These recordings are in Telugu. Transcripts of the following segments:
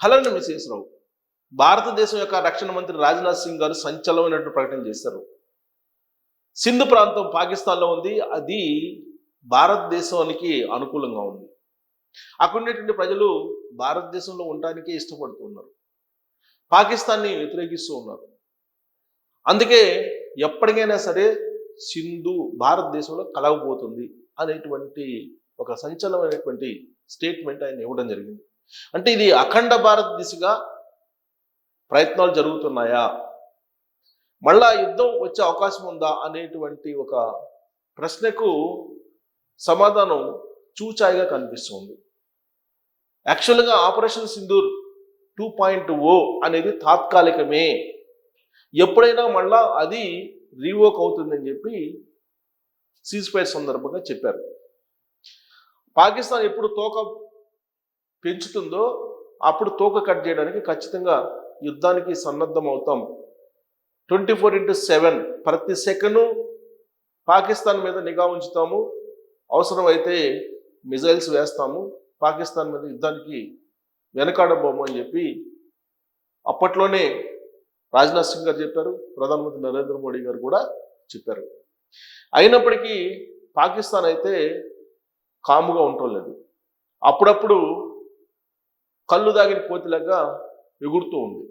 హలో మిసేశ్వరరావు. భారతదేశం యొక్క రక్షణ మంత్రి రాజ్నాథ్ సింగ్ గారు సంచలనమైనటువంటి ప్రకటన చేశారు. సింధు ప్రాంతం పాకిస్తాన్లో ఉంది, అది భారతదేశానికి అనుకూలంగా ఉంది. అక్కడ ఉండేటువంటి ప్రజలు భారతదేశంలో ఉండడానికే ఇష్టపడుతున్నారు, పాకిస్తాన్ని వ్యతిరేకిస్తూ ఉన్నారు. అందుకే ఎప్పటికైనా సరే సింధు భారతదేశంలో కలగబోతుంది అనేటువంటి ఒక సంచలనమైనటువంటి స్టేట్మెంట్ ఆయన ఇవ్వడం జరిగింది. అంటే ఇది అఖండ భారత్ దిశగా ప్రయత్నాలు జరుగుతున్నాయా, మళ్ళా యుద్ధం వచ్చే అవకాశం ఉందా అనేటువంటి ఒక ప్రశ్నకు సమాధానం చూచాయిగా కనిపిస్తుంది. యాక్చువల్గా ఆపరేషన్ సింధూర్ 2.0 అనేది తాత్కాలికమే, ఎప్పుడైనా మళ్ళా అది రీవోక్ అవుతుందని చెప్పి సీజ్ ఫైర్ సందర్భంగా చెప్పారు. పాకిస్తాన్ ఎప్పుడు తోక పెంచుతుందో అప్పుడు తోక కట్ చేయడానికి ఖచ్చితంగా యుద్ధానికి సన్నద్ధం అవుతాం. 24/7 ప్రతి సెకండు పాకిస్తాన్ మీద నిఘా ఉంచుతాము, అవసరమైతే మిజైల్స్ వేస్తాము, పాకిస్తాన్ మీద యుద్ధానికి వెనకాడబోము అని చెప్పి అప్పట్లోనే రాజ్నాథ్ సింగ్ గారు చెప్పారు, ప్రధానమంత్రి నరేంద్ర మోడీ గారు కూడా చెప్పారు. అయినప్పటికీ పాకిస్తాన్ అయితే కాముగా ఉండలేదు. అప్పుడప్పుడు కళ్ళు దాగిన కోతిలాగా ఎగురుతూ ఉంది.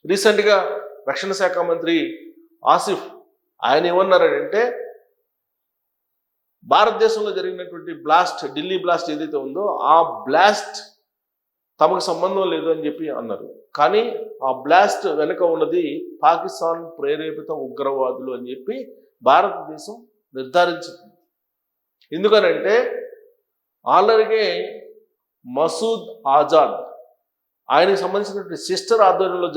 రీసెంట్గా రక్షణ శాఖ మంత్రి ఆసిఫ్ ఆయన ఏమన్నారంటే, భారతదేశంలో జరిగినటువంటి బ్లాస్ట్, ఢిల్లీ బ్లాస్ట్ ఏదైతే ఉందో ఆ బ్లాస్ట్ తమకు సంబంధం లేదు అని చెప్పి అన్నారు. కానీ ఆ బ్లాస్ట్ వెనుక ఉన్నది పాకిస్తాన్ ప్రేరేపిత ఉగ్రవాదులు అని చెప్పి భారతదేశం నిర్ధారించింది. ఎందుకనంటే ఆల్రెడీ మసూద్ ఆజాద్ ఆయనకు సంబంధించినటువంటి సిస్టర్ ఆధ్వర్యంలో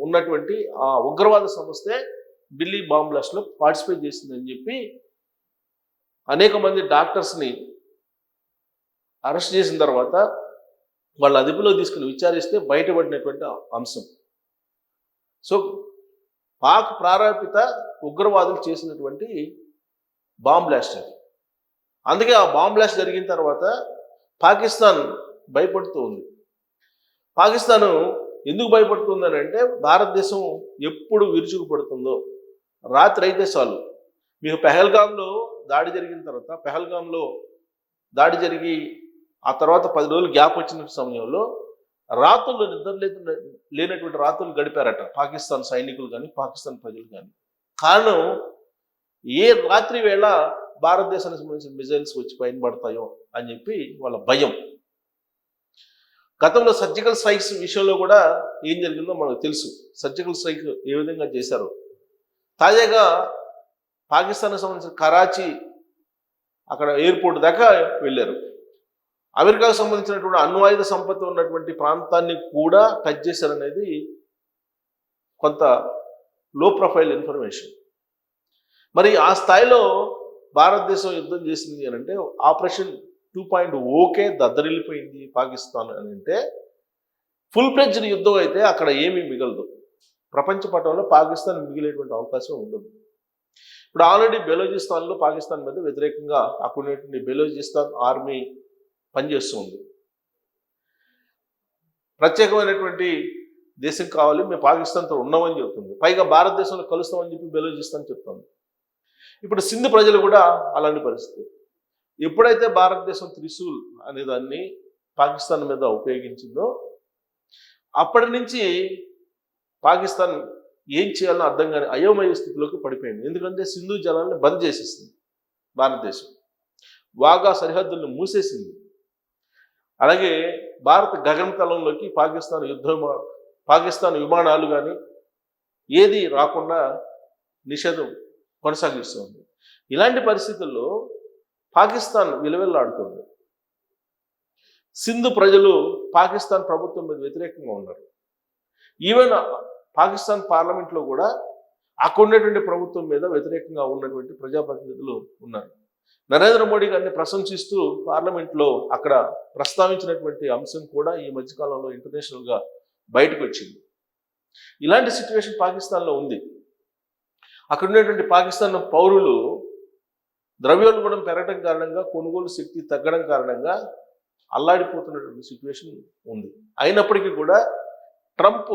ఉన్నటువంటి ఆ ఉగ్రవాద సంస్థే ఢిల్లీ బాంబ్ బ్లాస్ట్లో పార్టిసిపేట్ చేసిందని చెప్పి అనేక మంది డాక్టర్స్ని అరెస్ట్ చేసిన తర్వాత వాళ్ళ అదుపులో తీసుకుని విచారిస్తే బయటపడినటువంటి అంశం. సో పాక్ ప్రారంభిత ఉగ్రవాదులు చేసినటువంటి బాంబ్ బ్లాస్ట్ అది. అందుకే ఆ బాంబ్ బ్లాస్ట్ జరిగిన తర్వాత పాకిస్తాన్ భయపడుతూ ఉంది. పాకిస్తాను ఎందుకు భయపడుతుందని అంటే, భారతదేశం ఎప్పుడు విరుచుకుపడుతుందో, రాత్రి అయితే చాలు, మీకు పెహల్గాంలో దాడి జరిగిన తర్వాత, పెహల్గాంలో దాడి జరిగి ఆ తర్వాత 10 రోజులు గ్యాప్ వచ్చిన సమయంలో రాత్రులు లేనటువంటి రాత్రులు గడిపారట పాకిస్తాన్ సైనికులు కానీ పాకిస్తాన్ ప్రజలు కానీ. కారణం, ఏ రాత్రి వేళ భారతదేశానికి సంబంధించిన మిజైల్స్ వచ్చి పైన పడతాయో అని చెప్పి వాళ్ళ భయం. గతంలో సర్జికల్ స్ట్రైక్స్ విషయంలో కూడా ఏం జరిగిందో మనకు తెలుసు, సర్జికల్ స్ట్రైక్ ఏ విధంగా చేశారో. తాజాగా పాకిస్తాన్కి సంబంధించిన కరాచీ అక్కడ ఎయిర్పోర్ట్ దాకా వెళ్ళారు. అమెరికాకు సంబంధించినటువంటి అణ్వాయుధ సంపత్తి ఉన్నటువంటి ప్రాంతాన్ని కూడా టచ్ చేశారనేది కొంత లో ప్రొఫైల్ ఇన్ఫర్మేషన్. మరి ఆ స్థాయిలో భారతదేశం యుద్ధం చేసింది అని అంటే, ఆపరేషన్ 2.0కే దద్దరిల్లిపోయింది పాకిస్తాన్ అని అంటే, ఫుల్ ఫ్లెడ్జ్డ్ యుద్ధం అయితే అక్కడ ఏమీ మిగలదు. ప్రపంచ పటంలో పాకిస్తాన్ మిగిలేటువంటి అవకాశం ఉండదు. ఇప్పుడు ఆల్రెడీ బెలోచిస్తాన్లో పాకిస్తాన్ మీద వ్యతిరేకంగా అక్కడ ఉన్నటువంటి బెలోచిస్తాన్ ఆర్మీ పనిచేస్తూ ఉంది. ప్రత్యేకమైనటువంటి దేశం కావాలి, మేము పాకిస్తాన్తో ఉన్నామని చెబుతుంది. పైగా భారతదేశంలో కలుస్తామని చెప్పి బెలోచిస్తాన్ చెప్తుంది. ఇప్పుడు సింధు ప్రజలు కూడా అలాంటి పరిస్థితి. ఎప్పుడైతే భారతదేశం త్రిశూల్ అనే దాన్ని పాకిస్తాన్ మీద ఉపయోగించిందో అప్పటి నుంచి పాకిస్తాన్ ఏం చేయాలో అర్థం కాని అయోమయ స్థితిలోకి పడిపోయింది. ఎందుకంటే సింధు జలాన్ని బంద్ చేసేసింది భారతదేశం, వాగా సరిహద్దులను మూసేసింది. అలాగే భారత గగనతలంలోకి పాకిస్తాన్ విమానాలు కానీ ఏది రాకుండా నిషేధం కొనసాగిస్తుంది. ఇలాంటి పరిస్థితుల్లో పాకిస్తాన్ విలువెల్లాడుతుంది. సింధు ప్రజలు పాకిస్తాన్ ప్రభుత్వం మీద వ్యతిరేకంగా ఉన్నారు. ఈవెన్ పాకిస్తాన్ పార్లమెంట్లో కూడా అక్కడ ఉన్నటువంటి ప్రభుత్వం మీద వ్యతిరేకంగా ఉన్నటువంటి ప్రజాప్రతినిధులు ఉన్నారు. నరేంద్ర మోడీ గారిని ప్రశంసిస్తూ పార్లమెంట్లో అక్కడ ప్రస్తావించినటువంటి అంశం కూడా ఈ మధ్యకాలంలో ఇంటర్నేషనల్గా బయటకు వచ్చింది. ఇలాంటి సిచ్యువేషన్ పాకిస్తాన్లో ఉంది. అక్కడ ఉన్నటువంటి పాకిస్తాన్ పౌరులు ద్రవ్యోల్బణం పెరగడం కారణంగా, కొనుగోలు శక్తి తగ్గడం కారణంగా అల్లాడిపోతున్నటువంటి సిచ్యువేషన్ ఉంది. అయినప్పటికీ కూడా ట్రంప్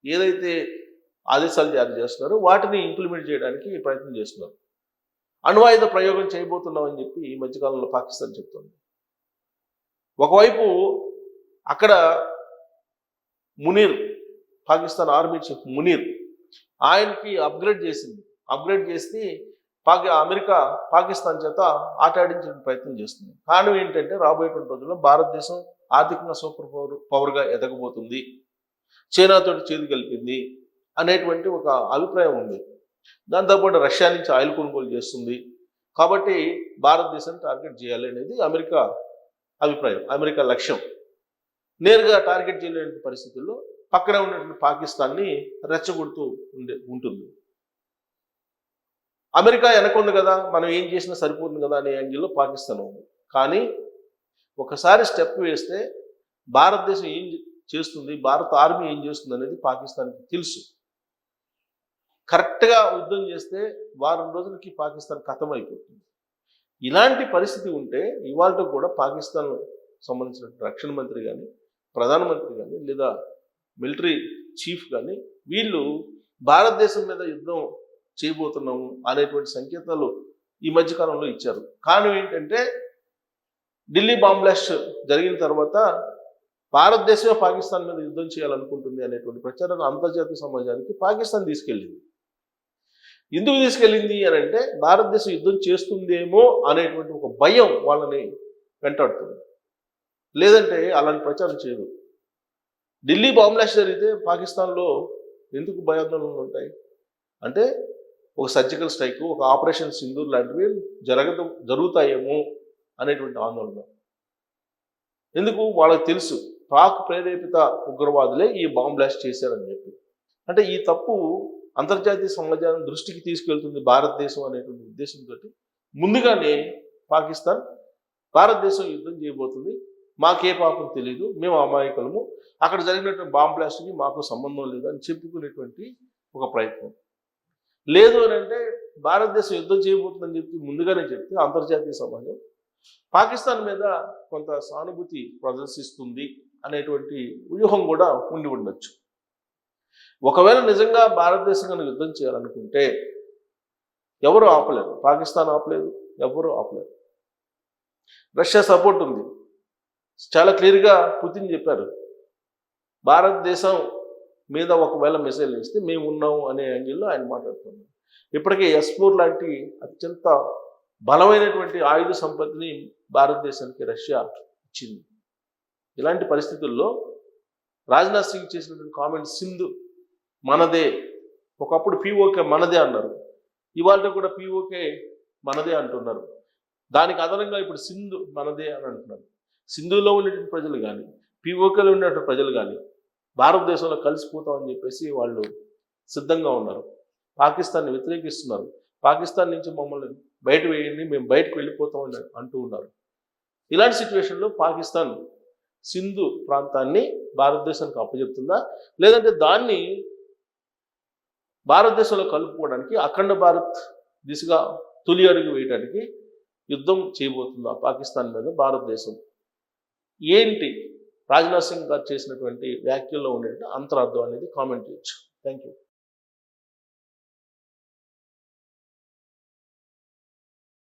ఏదైతే ఆదేశాలు జారీ చేస్తున్నారో వాటిని ఇంప్లిమెంట్ చేయడానికి ప్రయత్నం చేస్తున్నారు. అణ్వాయుధ ప్రయోగం చేయబోతున్నామని చెప్పి ఈ మధ్యకాలంలో పాకిస్తాన్ చెప్తుంది. ఒకవైపు అక్కడ మునీర్, పాకిస్తాన్ ఆర్మీ చీఫ్ మునీర్, ఆయనకి అప్గ్రేడ్ చేసి అమెరికా పాకిస్తాన్ చేత ఆటాడించే ప్రయత్నం చేస్తుంది. కారణం ఏంటంటే రాబోయేటువంటి రోజుల్లో భారతదేశం ఆర్థికంగా సూపర్ పవర్గా ఎదగబోతుంది, చైనాతో చేతి కలిపింది అనేటువంటి ఒక అభిప్రాయం ఉంది. దాంతోపాటు రష్యా నుంచి ఆయిల్ కొనుగోలు చేస్తుంది, కాబట్టి భారతదేశాన్ని టార్గెట్ చేయాలి అనేది అమెరికా అభిప్రాయం, అమెరికా లక్ష్యం. నేరుగా టార్గెట్ చేయలేని పరిస్థితుల్లో పక్కన ఉన్నటువంటి పాకిస్తాన్ని రెచ్చగొడుతూ ఉంటుంది. అమెరికా వెనకుంది కదా, మనం ఏం చేసినా సరిపోతుంది కదా అనే యాంగిల్లో పాకిస్తాన్ ఉంది. కానీ ఒకసారి స్టెప్ వేస్తే భారతదేశం ఏం చేస్తుంది, భారత ఆర్మీ ఏం చేస్తుంది అనేది పాకిస్తాన్కి తెలుసు. కరెక్ట్గా యుద్ధం చేస్తే వారం రోజులకి పాకిస్తాన్ ఖతమైపోతుంది. ఇలాంటి పరిస్థితి ఉంటే ఇవాళ కూడా పాకిస్తాన్ సంబంధించిన రక్షణ మంత్రి కానీ, ప్రధానమంత్రి కానీ, లేదా మిలిటరీ చీఫ్ కానీ వీళ్ళు భారతదేశం మీద యుద్ధం చేయబోతున్నాము అనేటువంటి సంకేతాలు ఈ మధ్యకాలంలో ఇచ్చారు. కారణం ఏంటంటే ఢిల్లీ బాంబ్ బ్లాస్ట్ జరిగిన తర్వాత భారతదేశమే పాకిస్తాన్ మీద యుద్ధం చేయాలనుకుంటుంది అనేటువంటి ప్రచారాన్ని అంతర్జాతీయ సమాజానికి పాకిస్తాన్ తీసుకెళ్ళింది. ఎందుకు తీసుకెళ్ళింది అని అంటే భారతదేశం యుద్ధం చేస్తుందేమో అనేటువంటి ఒక భయం వాళ్ళని వెంటాడుతుంది. లేదంటే అలాంటి ప్రచారం చేయదు. ఢిల్లీ బాంబ్ బ్లాస్ట్ జరిగితే పాకిస్తాన్లో ఎందుకు భయాందోళనలు ఉంటాయి అంటే ఒక సర్జికల్ స్ట్రైక్, ఒక ఆపరేషన్ సింధూర్ లాంటివి జరుగుతాయేమో అనేటువంటి ఆందోళన. ఎందుకు? వాళ్ళకి తెలుసు పాక్ ప్రేరేపిత ఉగ్రవాదులే ఈ బాంబ్ బ్లాస్ట్ చేశారని చెప్పి. అంటే ఈ తప్పు అంతర్జాతీయ సమాజాన్ని దృష్టికి తీసుకెళ్తుంది భారతదేశం అనేటువంటి ఉద్దేశంతో ముందుగానే పాకిస్తాన్ భారతదేశం యుద్ధం చేయబోతుంది, మాకే పాపం తెలియదు, మేము అమాయకులము, అక్కడ జరిగినటువంటి బాంబ్ బ్లాస్ట్కి మాకు సంబంధం లేదు అని చెప్పుకునేటువంటి ఒక ప్రయత్నం. లేదు అని అంటే భారతదేశం యుద్ధం చేయబోతుందని చెప్పి ముందుగానే చెప్తే అంతర్జాతీయ సమాజం పాకిస్తాన్ మీద కొంత సానుభూతి ప్రదర్శిస్తుంది అనేటువంటి వ్యూహం కూడా ఉండి ఉండొచ్చు. ఒకవేళ నిజంగా భారతదేశం కనుక యుద్ధం చేయాలనుకుంటే ఎవరు ఆపలేరు, పాకిస్తాన్ ఆపలేదు, ఎవరు ఆపలేరు. రష్యా సపోర్ట్ ఉంది. చాలా క్లియర్గా పుతిన్ చెప్పారు, భారతదేశం మీద ఒకవేళ మిసైల్ వేస్తే మేము ఉన్నాము అనే యాంగిల్లో ఆయన మాట్లాడుతున్నారు. ఇప్పటికే S-4 లాంటి అత్యంత బలమైనటువంటి ఆయుధ సంపత్తిని భారతదేశానికి రష్యా ఇచ్చింది. ఇలాంటి పరిస్థితుల్లో రాజ్నాథ్ సింగ్ చేసినటువంటి కామెంట్ సింధు మనదే, ఒకప్పుడు POK మనదే అన్నారు, ఇవాళ కూడా POK మనదే అంటున్నారు. దానికి అదనంగా ఇప్పుడు సింధు మనదే అని అంటున్నారు. సింధులో ఉన్నటువంటి ప్రజలు కానీ, POKలో ఉన్నటువంటి ప్రజలు కానీ భారతదేశంలో కలిసిపోతామని చెప్పేసి వాళ్ళు సిద్ధంగా ఉన్నారు. పాకిస్తాన్ని వ్యతిరేకిస్తున్నారు. పాకిస్తాన్ నుంచి మమ్మల్ని బయట వేయండి, మేము బయటకు వెళ్ళిపోతామని అంటూ ఉన్నారు. ఇలాంటి సిచ్యువేషన్లో పాకిస్తాన్ సింధు ప్రాంతాన్ని భారతదేశానికి అప్పచెప్తుందా, లేదంటే దాన్ని భారతదేశంలో కలుపుకోవడానికి అఖండ భారత్ దిశగా తొలి అడుగు వేయడానికి యుద్ధం చేయబోతుందా పాకిస్తాన్ మీద భారతదేశం? ఏంటి రాజ్నాథ్ సింగ్ గారు చేసినటువంటి వ్యాఖ్యల్లో ఉండే అంతరార్థం అనేది కామెంట్ చేయొచ్చు. Thank you.